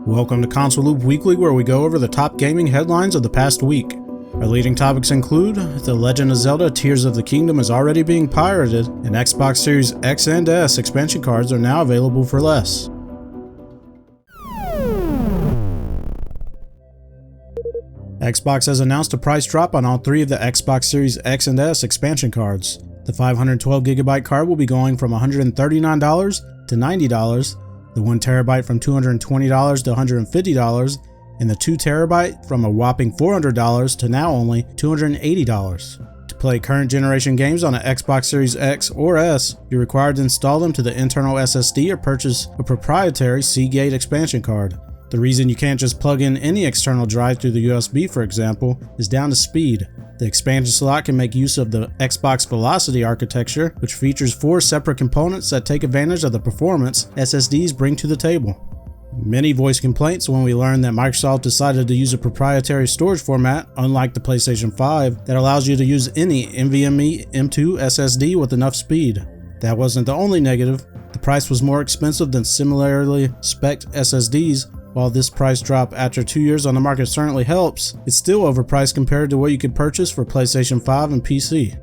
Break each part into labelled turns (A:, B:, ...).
A: Welcome to ConsoleLoop Weekly, where we go over the top gaming headlines of the past week. Our leading topics include The Legend of Zelda Tears of the Kingdom is already being pirated, and Xbox Series X and S expansion cards are now available for less. Xbox has announced a price drop on all three of the Xbox Series X and S expansion cards. The 512GB card will be going from $139 to $90, the 1TB from $220 to $150, and the 2TB from a whopping $400 to now only $280. To play current generation games on an Xbox Series X or S, you're required to install them to the internal SSD or purchase a proprietary Seagate expansion card. The reason you can't just plug in any external drive through the USB, for example, is down to speed. The expansion slot can make use of the Xbox Velocity architecture, which features 4 separate components that take advantage of the performance SSDs bring to the table. Many voiced complaints when we learned that Microsoft decided to use a proprietary storage format, unlike the PlayStation 5, that allows you to use any NVMe M2 SSD with enough speed. That wasn't the only negative. The price was more expensive than similarly spec'd SSDs. While this price drop after 2 years on the market certainly helps, it's still overpriced compared to what you could purchase for PlayStation 5 and PC.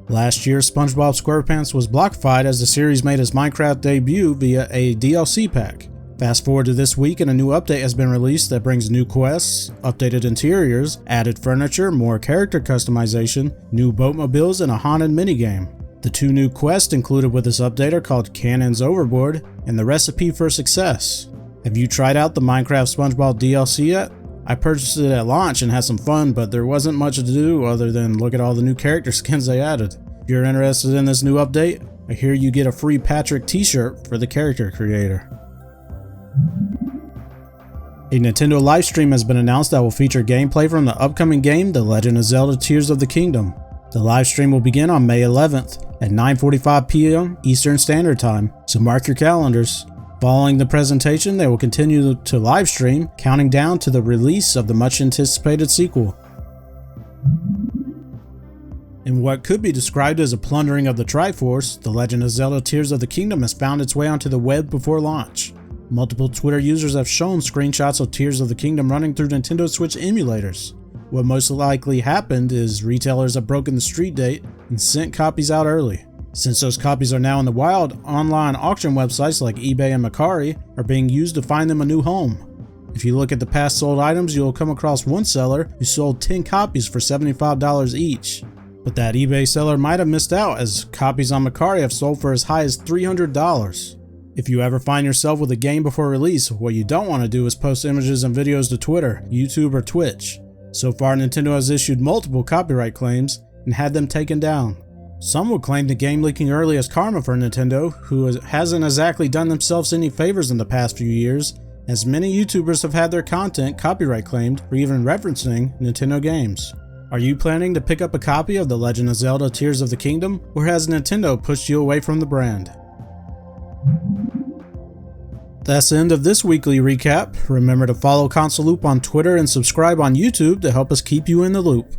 A: Last year, SpongeBob SquarePants was blockfied as the series made its Minecraft debut via a DLC pack. Fast forward to this week and a new update has been released that brings new quests, updated interiors, added furniture, more character customization, new boatmobiles, and a haunted minigame. The 2 new quests included with this update are called Cannons Overboard and the Recipe for Success. Have you tried out the Minecraft SpongeBob DLC yet? I purchased it at launch and had some fun, but there wasn't much to do other than look at all the new character skins they added. If you're interested in this new update, I hear you get a free Patrick t-shirt for the character creator. A Nintendo livestream has been announced that will feature gameplay from the upcoming game, The Legend of Zelda Tears of the Kingdom. The livestream will begin on May 11th at 9:45 p.m. Eastern Standard Time, so mark your calendars. Following the presentation, they will continue to livestream, counting down to the release of the much-anticipated sequel. In what could be described as a plundering of the Triforce, The Legend of Zelda Tears of the Kingdom has found its way onto the web before launch. Multiple Twitter users have shown screenshots of Tears of the Kingdom running through Nintendo Switch emulators. What most likely happened is retailers have broken the street date and sent copies out early. Since those copies are now in the wild, online auction websites like eBay and Mercari are being used to find them a new home. If you look at the past sold items, you'll come across one seller who sold 10 copies for $75 each. But that eBay seller might have missed out, as copies on Mercari have sold for as high as $300. If you ever find yourself with a game before release, what you don't want to do is post images and videos to Twitter, YouTube, or Twitch. So far, Nintendo has issued multiple copyright claims and had them taken down. Some would claim the game leaking early as karma for Nintendo, who hasn't exactly done themselves any favors in the past few years, as many YouTubers have had their content copyright claimed for even referencing Nintendo games. Are you planning to pick up a copy of The Legend of Zelda Tears of the Kingdom, or has Nintendo pushed you away from the brand? That's the end of this weekly recap. Remember to follow ConsoleLoop on Twitter and subscribe on YouTube to help us keep you in the loop.